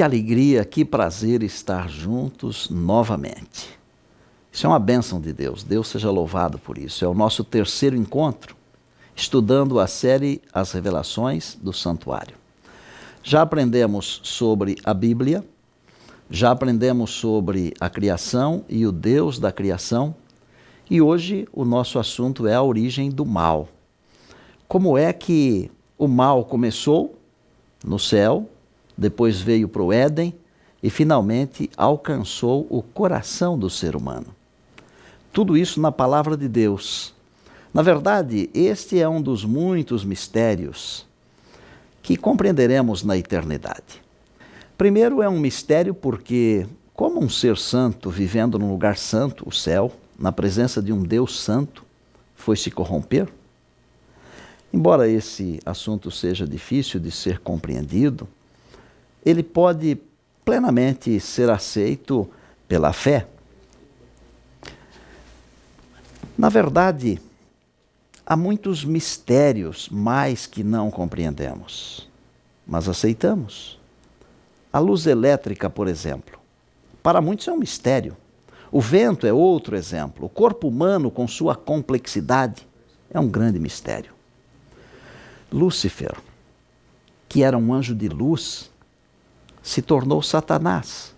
Que alegria, que prazer estar juntos novamente. Isso é uma bênção de Deus. Deus seja louvado por isso. É o nosso terceiro encontro, estudando a série As Revelações do Santuário. Já aprendemos sobre a Bíblia, já aprendemos sobre a criação e o Deus da criação, e hoje o nosso assunto é a origem do mal. Como é que o mal começou no céu, depois veio para o Éden e finalmente alcançou o coração do ser humano. Tudo isso na palavra de Deus. Na verdade, este é um dos muitos mistérios que compreenderemos na eternidade. Primeiro, é um mistério porque, como um ser santo vivendo num lugar santo, o céu, na presença de um Deus santo, foi se corromper? Embora esse assunto seja difícil de ser compreendido, ele pode plenamente ser aceito pela fé. Na verdade, há muitos mistérios mais que não compreendemos, mas aceitamos. A luz elétrica, por exemplo, para muitos é um mistério. O vento é outro exemplo. O corpo humano, com sua complexidade, é um grande mistério. Lúcifer, que era um anjo de luz, se tornou Satanás.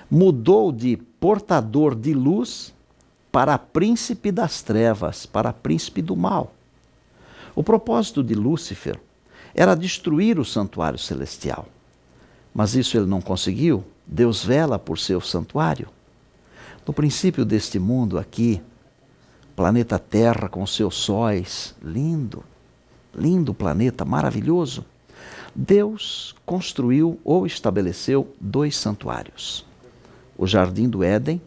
Mudou de portador de luz para príncipe das trevas, para príncipe do mal. O propósito de Lúcifer era destruir o santuário celestial. Mas isso ele não conseguiu. Deus vela por seu santuário. No princípio deste mundo aqui, planeta Terra com seus sóis, lindo planeta, maravilhoso, Deus construiu ou estabeleceu 2 santuários. O Jardim do Éden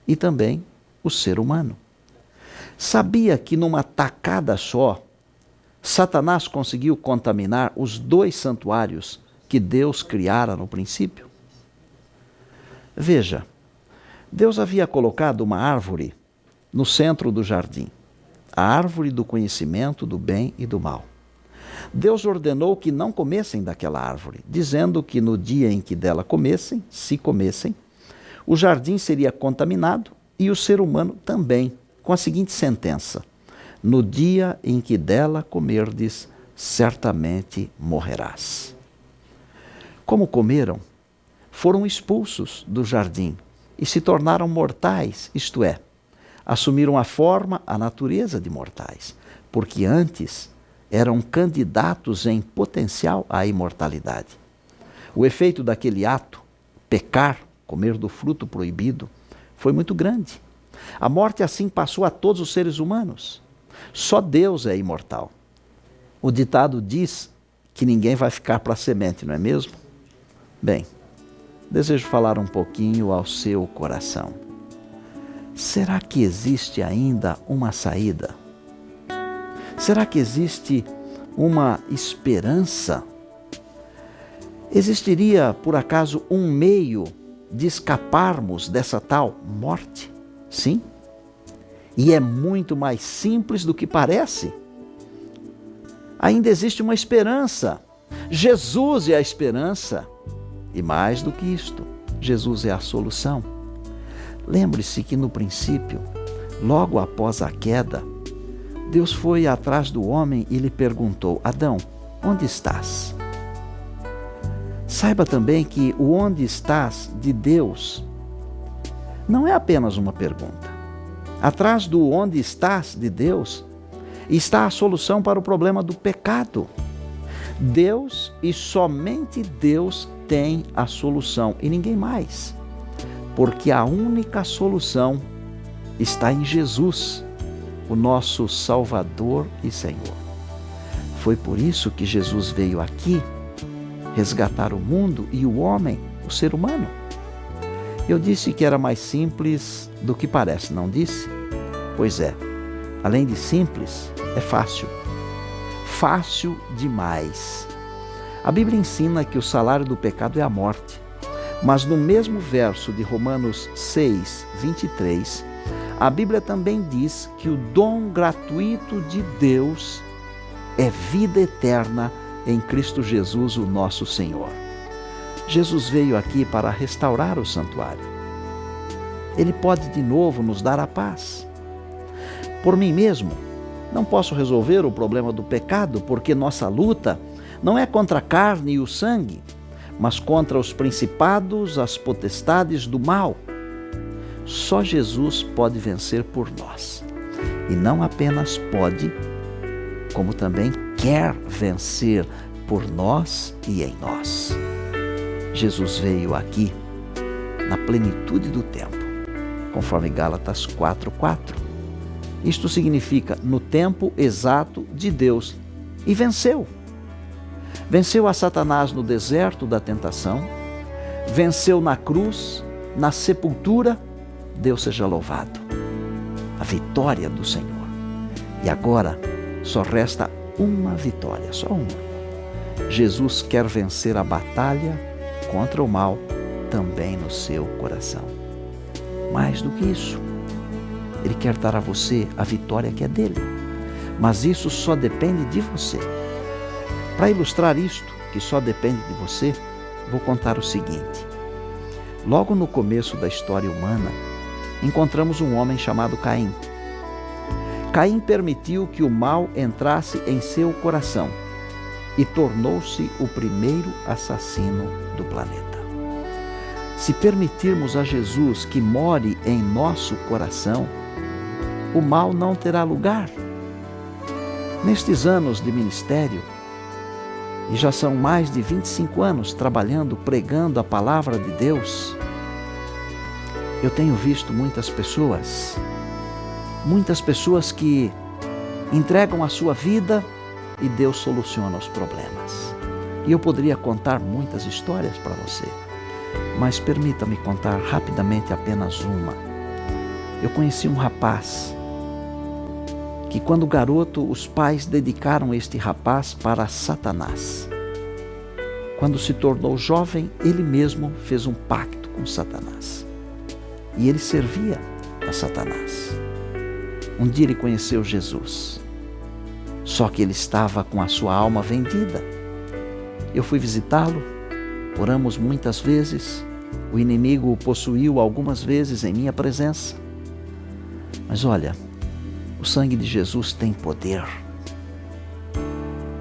e também o ser humano. Sabia que numa tacada só, Satanás conseguiu contaminar os 2 santuários que Deus criara no princípio? Veja, Deus havia colocado uma árvore no centro do jardim, a árvore do conhecimento do bem e do mal. Deus ordenou que não comessem daquela árvore, dizendo que no dia em que dela comessem, se comessem, o jardim seria contaminado e o ser humano também, com a seguinte sentença: no dia em que dela comerdes, certamente morrerás. Como comeram, foram expulsos do jardim e se tornaram mortais, isto é, assumiram a forma, a natureza de mortais, porque antes eram candidatos em potencial à imortalidade. O efeito daquele ato, pecar, comer do fruto proibido, foi muito grande. A morte assim passou a todos os seres humanos. Só Deus é imortal. O ditado diz que ninguém vai ficar para a semente, não é mesmo? Bem, desejo falar um pouquinho ao seu coração. Será que existe ainda uma saída? Será que existe uma esperança? Existiria, por acaso, um meio de escaparmos dessa tal morte? Sim. E é muito mais simples do que parece. Ainda existe uma esperança. Jesus é a esperança. E mais do que isto, Jesus é a solução. Lembre-se que no princípio, logo após a queda, Deus foi atrás do homem e lhe perguntou: Adão, onde estás? Saiba também que o onde estás de Deus não é apenas uma pergunta. Atrás do onde estás de Deus está a solução para o problema do pecado. Deus e somente Deus tem a solução e ninguém mais. Porque a única solução está em Jesus, o nosso Salvador e Senhor. Foi por isso que Jesus veio aqui resgatar o mundo e o homem, o ser humano. Eu disse que era mais simples do que parece, não disse? Pois é, além de simples, é fácil. Fácil demais. A Bíblia ensina que o salário do pecado é a morte. Mas no mesmo verso de Romanos 6, 23, a Bíblia também diz que o dom gratuito de Deus é vida eterna em Cristo Jesus, o nosso Senhor. Jesus veio aqui para restaurar o santuário. Ele pode de novo nos dar a paz. Por mim mesmo, não posso resolver o problema do pecado, porque nossa luta não é contra a carne e o sangue, mas contra os principados, as potestades do mal. Só Jesus pode vencer por nós. E não apenas pode, como também quer vencer por nós e em nós. Jesus veio aqui na plenitude do tempo, conforme Gálatas 4:4. Isto significa no tempo exato de Deus, e venceu. Venceu a Satanás no deserto da tentação, venceu na cruz, na sepultura. Deus seja louvado. A vitória do Senhor. E agora só resta uma vitória, só uma. Jesus quer vencer a batalha contra o mal também no seu coração. Mais do que isso, Ele quer dar a você a vitória que é dele. Mas isso só depende de você. Para ilustrar isto, que só depende de você, vou contar o seguinte. Logo no começo da história humana, encontramos um homem chamado Caim. Caim permitiu que o mal entrasse em seu coração e tornou-se o primeiro assassino do planeta. Se permitirmos a Jesus que more em nosso coração, o mal não terá lugar. Nestes anos de ministério, e já são mais de 25 anos trabalhando, pregando a palavra de Deus, eu tenho visto muitas pessoas que entregam a sua vida e Deus soluciona os problemas. E eu poderia contar muitas histórias para você, mas permita-me contar rapidamente apenas uma. Eu conheci um rapaz que, quando garoto, os pais dedicaram este rapaz para Satanás. Quando se tornou jovem, ele mesmo fez um pacto com Satanás. E ele servia a Satanás. Um dia ele conheceu Jesus, só que ele estava com a sua alma vendida. Eu fui visitá-lo, oramos muitas vezes, o inimigo o possuiu algumas vezes em minha presença. Mas olha, o sangue de Jesus tem poder.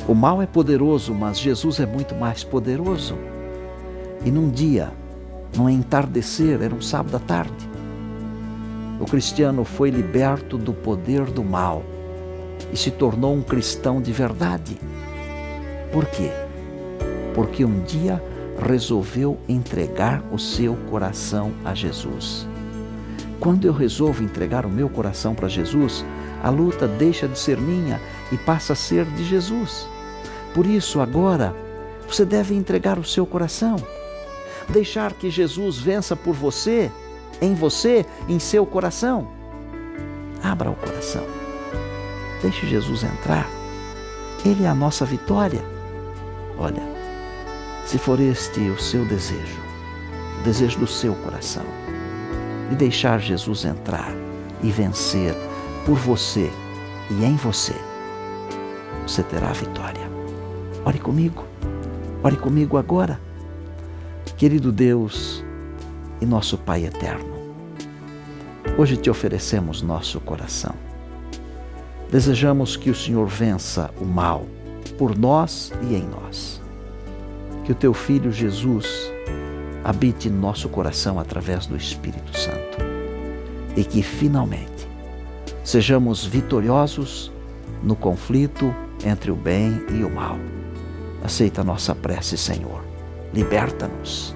O mal é poderoso, mas Jesus é muito mais poderoso. E num dia, num entardecer, era um sábado à tarde, o cristiano foi liberto do poder do mal e se tornou um cristão de verdade. Por quê? Porque um dia resolveu entregar o seu coração a Jesus. Quando eu resolvo entregar o meu coração para Jesus, a luta deixa de ser minha e passa a ser de Jesus. Por isso, agora, você deve entregar o seu coração, deixar que Jesus vença por você, em seu coração. Abra o coração. Deixe Jesus entrar. Ele é a nossa vitória. Olha, se for este o seu desejo, o desejo do seu coração, de deixar Jesus entrar e vencer por você e em você, você terá a vitória. Ore comigo agora. Querido Deus e nosso Pai eterno, hoje te oferecemos nosso coração. Desejamos que o Senhor vença o mal por nós e em nós. Que o teu Filho Jesus habite em nosso coração através do Espírito Santo e que finalmente sejamos vitoriosos no conflito entre o bem e o mal. Aceita a nossa prece, Senhor. Liberta-nos.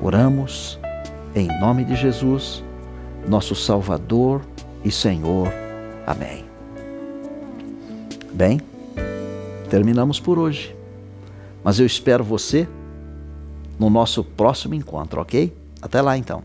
Oramos em nome de Jesus, nosso Salvador e Senhor. Amém. Bem, terminamos por hoje. Mas eu espero você no nosso próximo encontro, ok? Até lá então.